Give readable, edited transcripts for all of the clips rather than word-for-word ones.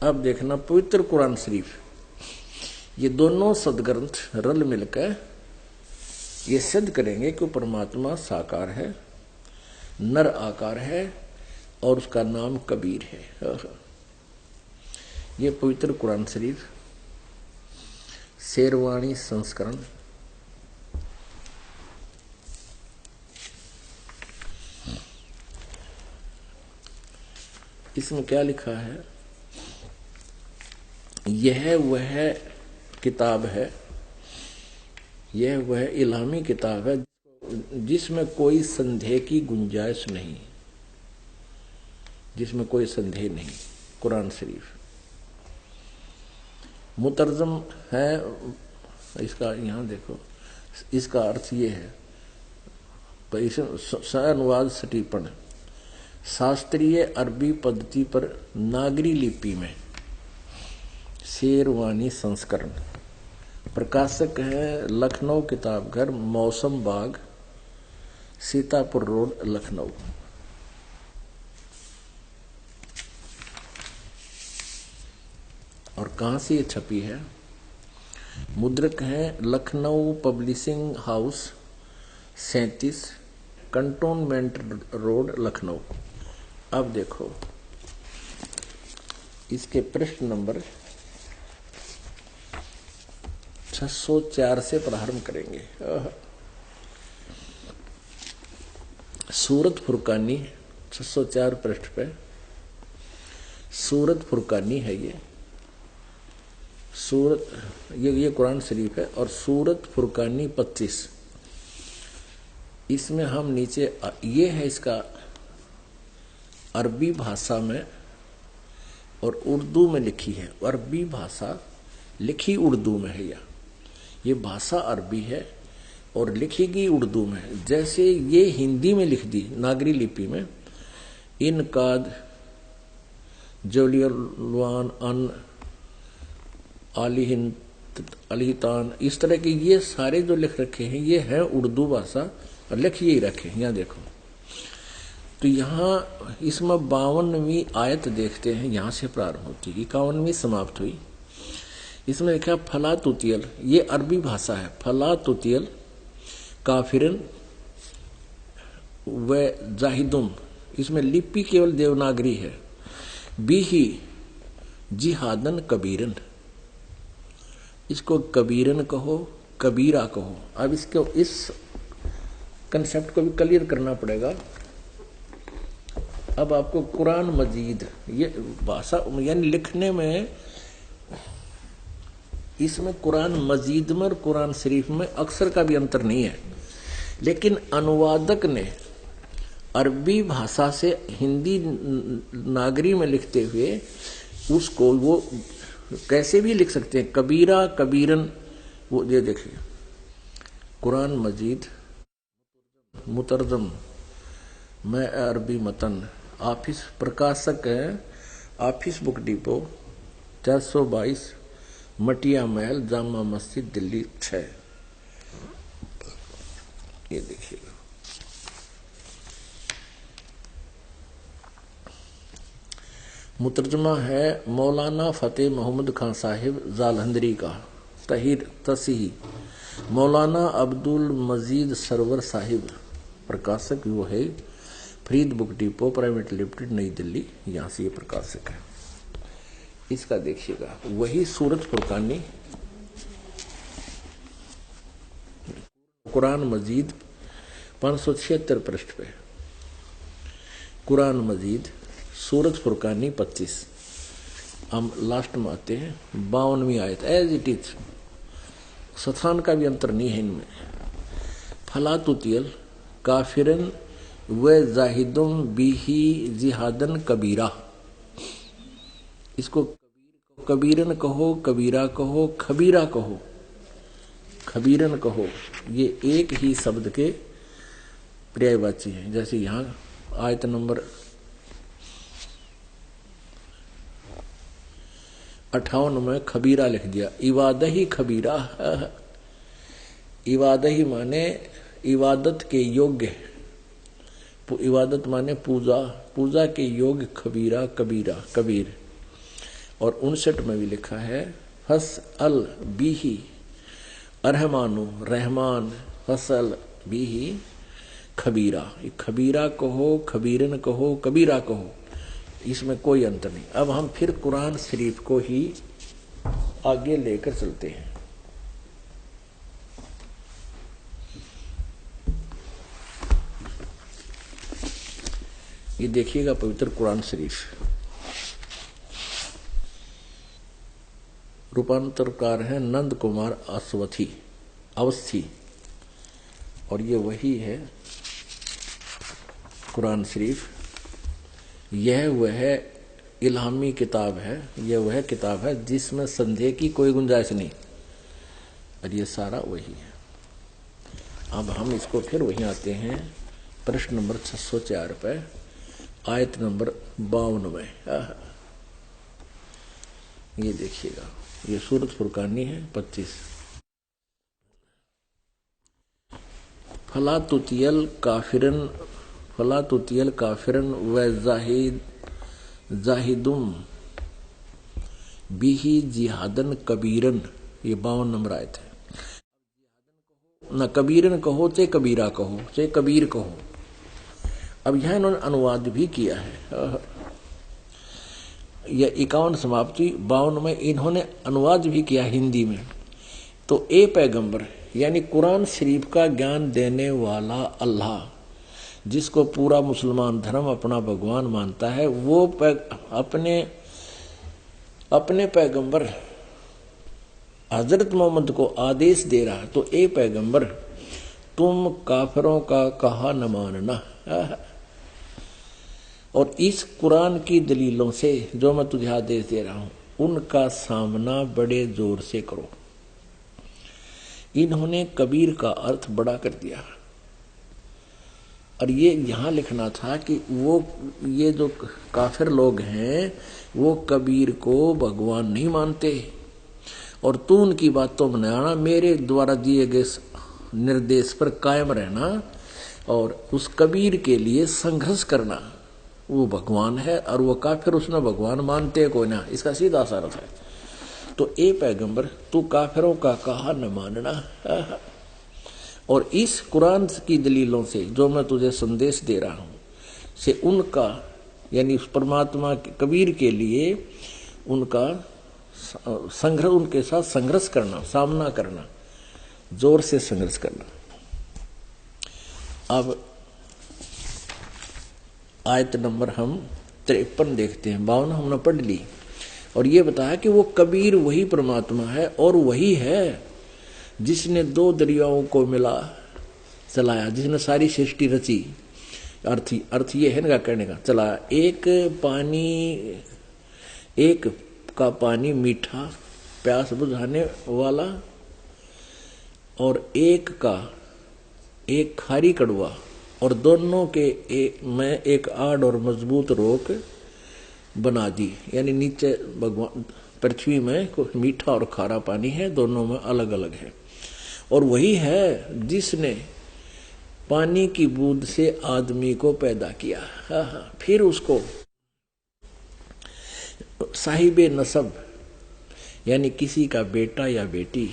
अब देखना पवित्र कुरान शरीफ, ये दोनों सदग्रंथ रल मिलकर ये सिद्ध करेंगे कि परमात्मा साकार है, नर आकार है और उसका नाम कबीर है। ये पवित्र कुरान शरीफ शेरवाणी संस्करण इसमें क्या लिखा है, यह वह किताब है, यह वह इल्हामी किताब है जिसमें कोई संदेह की गुंजाइश नहीं, जिसमें कोई संदेह नहीं। कुरान शरीफ मुतरजम है, इसका यहां देखो, इसका अर्थ ये है, अनुवाद सटीपन शास्त्रीय अरबी पद्धति पर नागरी लिपि में शेरवानी संस्करण, प्रकाशक है लखनऊ किताबघर, मौसम बाग, सीतापुर रोड, लखनऊ। और कहां से ये छपी है, मुद्रक है Lucknow publishing house 37 cantonment road, Lucknow. अब देखो इसके पृष्ठ नंबर 604 से प्रारंभ करेंगे। सूरत फुरकानी 604 पृष्ठ पे सूरत फुरकानी है ये सूरत, ये कुरान शरीफ है। और सूरत फुरकानी 25, इसमें हम नीचे ये है इसका अरबी भाषा में और उर्दू में लिखी है। अरबी भाषा लिखी उर्दू में है, ये भाषा अरबी है और लिखी गई उर्दू में है। जैसे ये हिंदी में लिख दी नागरी लिपि में, इनकाद जलियलवान अन अलीतान, इस तरह के ये सारे जो लिख रखे हैं ये है उर्दू भाषा और लिख यही रखे हैं। यहाँ देखो तो यहाँ इसमें 52वीं आयत देखते हैं, यहाँ से प्रारंभ होती है, 51वीं समाप्त हुई। इसमें लिखा फला तुतियल, ये अरबी भाषा है, फला तुतियल काफिरन व जाहिदुम, इसमें लिपि केवल देवनागरी है। बीही जिहादन कबीरन, इसको कबीरन कहो, कबीरा कहो। अब इसको इस कंसेप्ट को भी क्लियर करना पड़ेगा। अब आपको कुरान मजीद ये भाषा यानी लिखने में, इसमें कुरान मजीद में और कुरान शरीफ में अक्षर का भी अंतर नहीं है, लेकिन अनुवादक ने अरबी भाषा से हिंदी नागरी में लिखते हुए उसको वो कैसे भी लिख सकते हैं, कबीरा कबीरन। वो ये देखिए कुरान मजीद मुतरजम मैं अरबी मतन, ऑफिस प्रकाशक है ऑफिस बुक डिपो 422 मटिया महल, जामा मस्जिद, दिल्ली 6। ये देखिएगा मुतर्जमा है मौलाना फतेह मोहम्मद खान साहिब जालंधरी का, तहीर तसीही मौलाना अब्दुल मजीद सरवर साहिब, प्रकाशक वो है Farid book depot private limited, नई दिल्ली, यहाँ से ये प्रकाशक है। इसका देखिएगा वही सूरत फुरकानी कुरान मजीद 576 पृष्ठ पे, कुरान मजीद सूरत फुरकानी 25, हम लास्ट में आते हैं 52वीं आयत, एज इट इज, स्थान का भी अंतर नहीं है इनमें। फला तुतियल काफिरन व जाहिदुम बिही जिहादन कबीरा, इसको कबीरन कहो, कबीरा कहो, खबीरा कहो, खबीरन कहो, ये एक ही शब्द के पर्यायवाची हैं। जैसे यहाँ आयत नंबर 58 में खबीरा लिख दिया, इवादही खबीरा। इवादही माने इबादत के योग्य, इबादत माने पूजा, पूजा के योग्य, खबीरा कबीरा कबीर। और 59 में भी लिखा है फस अल बीही अरहमानु रहमान फसल बीही खबीरा। खबीरा कहो, खबीरन कहो, कबीरा कहो, इसमें कोई अंतर नहीं। अब हम फिर कुरान शरीफ को ही आगे लेकर चलते हैं। ये देखिएगा पवित्र कुरान शरीफ, रूपांतरकार है नंद कुमार अवस्थी, और ये वही है कुरान शरीफ। यह वह इल्हामी किताब है, यह वह किताब है जिसमें संदेह की कोई गुंजाइश नहीं, और ये सारा वही है। अब हम इसको फिर वहीं आते हैं, प्रश्न नंबर 604 पे, आयत नंबर 52 में। ये देखिएगा, ये सूरत फुरकानी है 25। फला तुतियल काफिरन व जाहिदुम बिही जिहादन कबीरन, ये 52 नंबर आयत है। न कबीरन कहो चाहे कबीरा कहो चाहे कबीर कहो। अब यह इन्होंने अनुवाद भी किया है, यह 51 समाप्ति 52 में इन्होंने अनुवाद भी किया हिंदी में। तो ए पैगंबर यानी कुरान शरीफ का ज्ञान देने वाला अल्लाह, जिसको पूरा मुसलमान धर्म अपना भगवान मानता है, वो अपने पैगंबर हजरत मोहम्मद को आदेश दे रहा। तो ए पैगंबर तुम काफिरों का कहा न मानना, और इस कुरान की दलीलों से जो मैं तुझे आदेश दे रहा हूं उनका सामना बड़े जोर से करो। इन्होंने कबीर का अर्थ बड़ा कर दिया, और ये यहां लिखना था कि वो ये जो काफिर लोग हैं वो कबीर को भगवान नहीं मानते, और तू उनकी बातों में आना, मेरे द्वारा दिए गए निर्देश पर कायम रहना और उस कबीर के लिए संघर्ष करना। वो भगवान है और वो काफिर उसने भगवान मानते को ना, इसका सीधा सा अर्थ है। तो ए पैगंबर तू काफिरों का कहा न मानना, और इस कुरान की दलीलों से जो मैं तुझे संदेश दे रहा हूं से उनका यानी उस परमात्मा के कबीर के लिए उनका संघर्ष, उनके साथ संघर्ष करना, सामना करना, जोर से संघर्ष करना। अब आयत नंबर हम 53 देखते हैं। 52 हमने पढ़ ली, और ये बताया कि वो कबीर वही परमात्मा है, और वही है जिसने 2 दरियाओं को मिला चलाया, जिसने सारी सृष्टि रची। अर्थ ये है ना कहने का चलाया, एक का पानी मीठा प्यास बुझाने वाला, और एक खारी कड़वा, और दोनों के में एक आड़ और मजबूत रोक बना दी। यानी नीचे भगवान पृथ्वी में मीठा और खारा पानी है, दोनों में अलग अलग है। और वही है जिसने पानी की बूंद से आदमी को पैदा किया, फिर उसको साहिबे नसब यानी किसी का बेटा या बेटी,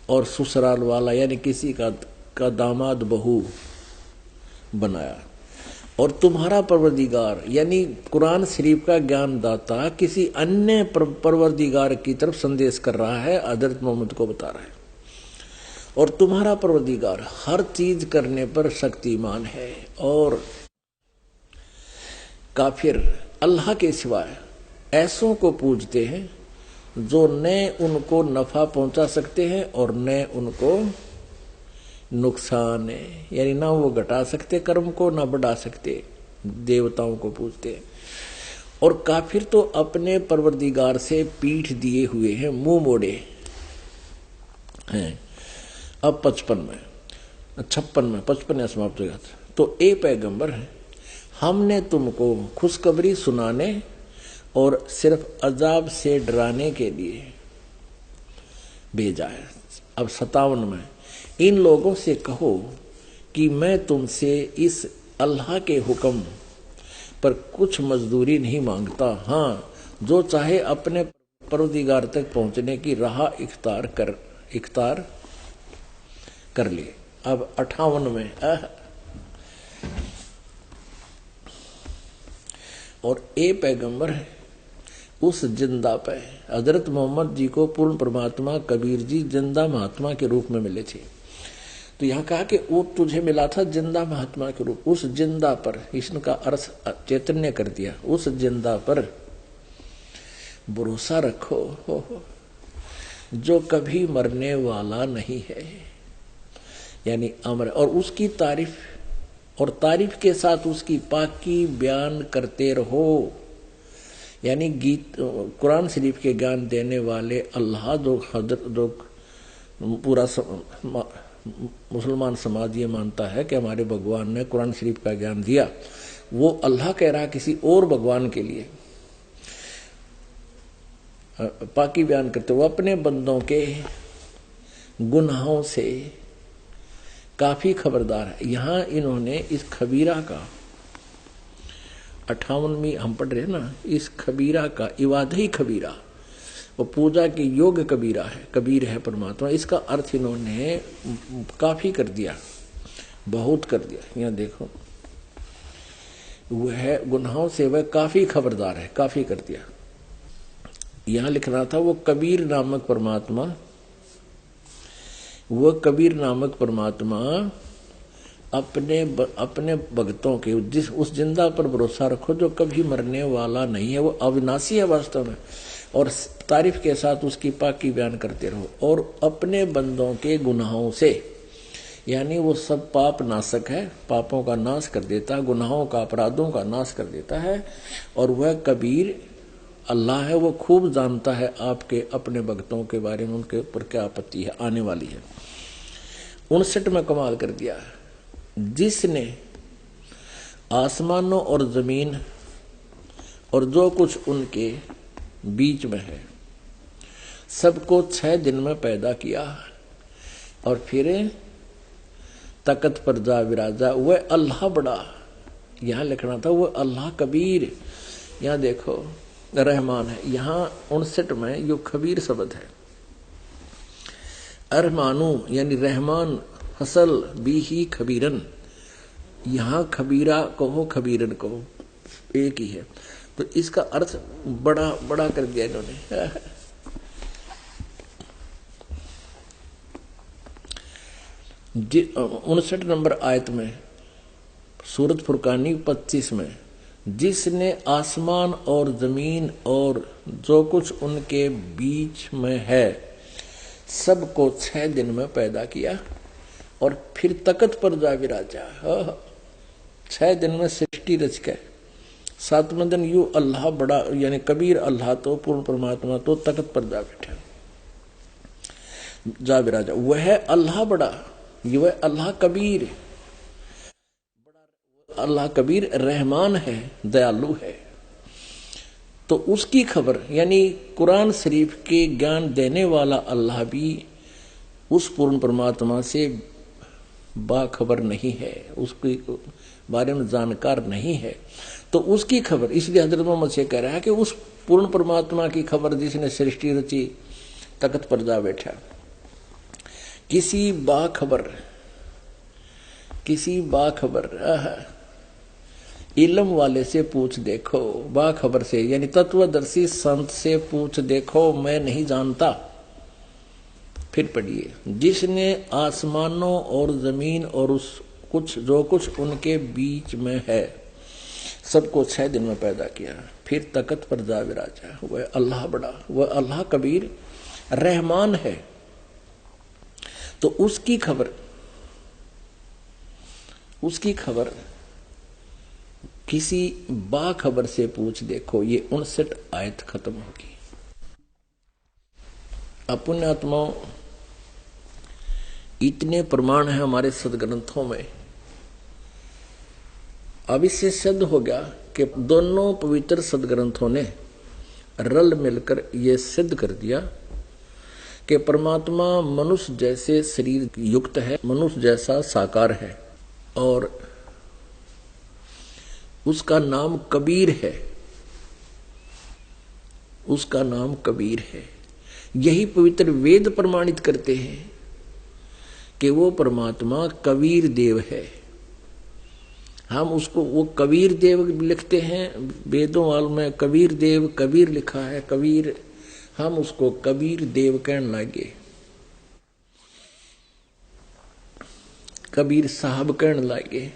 और ससुराल वाला यानी किसी का दामाद बहू बनाया। और तुम्हारा परवरदिगार यानी कुरान शरीफ का ज्ञानदाता किसी अन्य परवरदिगार की तरफ संदेश कर रहा है, हजरत मोहम्मद को बता रहा है। और तुम्हारा परवरदिगार हर चीज करने पर शक्तिमान है। और काफिर अल्लाह के सिवाय ऐसों को पूजते हैं जो न उनको नफा पहुंचा सकते हैं और न उनको नुकसान है, यानी ना वो घटा सकते कर्म को ना बढ़ा सकते। देवताओं को पूजते हैं। और काफिर तो अपने परवरदिगार से पीठ दिए हुए हैं, मुंह मोड़े हैं। अब 56 समाप्त हो जाता। तो ए पैगंबर हमने तुमको खुशखबरी सुनाने और सिर्फ अजाब से डराने के लिए भेजा है। अब 57 में इन लोगों से कहो कि मैं तुमसे इस अल्लाह के हुक्म पर कुछ मजदूरी नहीं मांगता, हाँ जो चाहे अपने परवरदिगार तक पहुंचने की राह इख्तियार कर ले। अब 58 में और ए पैगंबर है उस जिंदा पे हजरत मोहम्मद जी को पूर्ण परमात्मा कबीर जी जिंदा महात्मा के रूप में मिले थे। तो यहाँ कहा कि वो तुझे मिला था जिंदा महात्मा के रूप, उस जिंदा पर, इसका अर्थ चैतन्य कर दिया, उस जिंदा पर भरोसा रखो जो कभी मरने वाला नहीं है, यानी अमर। और उसकी तारीफ, और तारीफ के साथ उसकी पाकी बयान करते रहो, यानी गीत कुरान शरीफ के ज्ञान देने वाले अल्लाह जो पूरा मुसलमान समाज ये मानता है कि हमारे भगवान ने कुरान शरीफ का ज्ञान दिया, वो अल्लाह कह रहा किसी और भगवान के लिए पाकी बयान करते, वो अपने बंदों के गुनाहों से काफी खबरदार है। यहां इन्होंने इस खबीरा का 58वीं हम पढ़ रहे हैं ना, इस खबीरा का इवादही खबीरा, वो पूजा की योग कबीरा है, कबीर है परमात्मा, इसका अर्थ इन्होंने काफी कर दिया, बहुत कर दिया। यहाँ देखो वह गुनाहों से वह काफी खबरदार है, काफी कर दिया। यहाँ लिखना था वो कबीर नामक परमात्मा, वह कबीर नामक परमात्मा अपने भक्तों के उस जिंदा पर भरोसा रखो जो कभी मरने वाला नहीं है, वो अविनाशी है वास्तव में, और तारीफ के साथ उसकी पाकी बयान करते रहो। और अपने बंदों के गुनाहों से, यानी वो सब पाप नाशक है, पापों का नाश कर देता है, गुनाहों का अपराधों का नाश कर देता है। और वह कबीर अल्लाह है, वो खूब जानता है आपके अपने भक्तों के बारे में, उनके ऊपर क्या आपत्ति है आने वाली है। 59 में कमाल कर दिया, जिसने आसमानों और जमीन और जो कुछ उनके बीच में है सबको 6 दिन में पैदा किया और फिर तकत पर जा विराजा, वह अल्लाह बड़ा। यहां लिखना था वह अल्लाह कबीर, यहां देखो रहमान है, यहां 59 में यो खबीर शब्द है। अरमानू यानी रहमान फसल भी ही खबीरन, यहां खबीरा कहो खबीरन कहो एक ही है, तो इसका अर्थ बड़ा बड़ा कर दिया इन्होंने। 59 नंबर आयत में सूरत फुरकानी 25 में, जिसने आसमान और जमीन और जो कुछ उनके बीच में है सबको 6 दिन में पैदा किया और फिर तकत पर जा विराजा। 6 दिन में सृष्टि रच के 7वें दिन यू अल्लाह बड़ा, यानी कबीर अल्लाह तो पूर्ण परमात्मा तो तकत पर जा बैठा, जा विराजा। वह अल्लाह बड़ा, वह अल्लाह कबीर, अल्लाह कबीर रहमान है, दयालु है। तो उसकी खबर, यानी कुरान शरीफ के ज्ञान देने वाला अल्लाह भी उस पूर्ण परमात्मा से बाखबर नहीं है, उसके बारे में जानकार नहीं है। तो उसकी खबर, इसलिए हजरत मोहम्मद से कह रहा है कि उस पूर्ण परमात्मा की खबर जिसने सृष्टि रची, तख्त पर जा बैठा, किसी बाखबर इल्म वाले से पूछ देखो, बाखबर से यानी तत्वदर्शी संत से पूछ देखो, मैं नहीं जानता। फिर पढ़िए, जिसने आसमानों और जमीन और उस कुछ जो कुछ उनके बीच में है सबको 6 दिन में पैदा किया, फिर तकत पर जा विराजा। वह अल्लाह बड़ा, वह अल्लाह कबीर रहमान है। तो उसकी खबर किसी बाखबर से पूछ देखो। ये 59 आयत खत्म होगी। अपुण्यात्माओं, इतने प्रमाण है हमारे सदग्रंथों में, अब इससे सिद्ध हो गया कि दोनों पवित्र सदग्रंथों ने रल मिलकर यह सिद्ध कर दिया कि परमात्मा मनुष्य जैसे शरीर युक्त है, मनुष्य जैसा साकार है और उसका नाम कबीर है। उसका नाम कबीर है। यही पवित्र वेद प्रमाणित करते हैं कि वो परमात्मा कबीर देव है। हम उसको वो कबीर देव लिखते हैं, वेदों वाल में कबीर देव कबीर लिखा है, कबीर, हम उसको कबीर देव कहने लगे, कबीर साहब कहने लगे।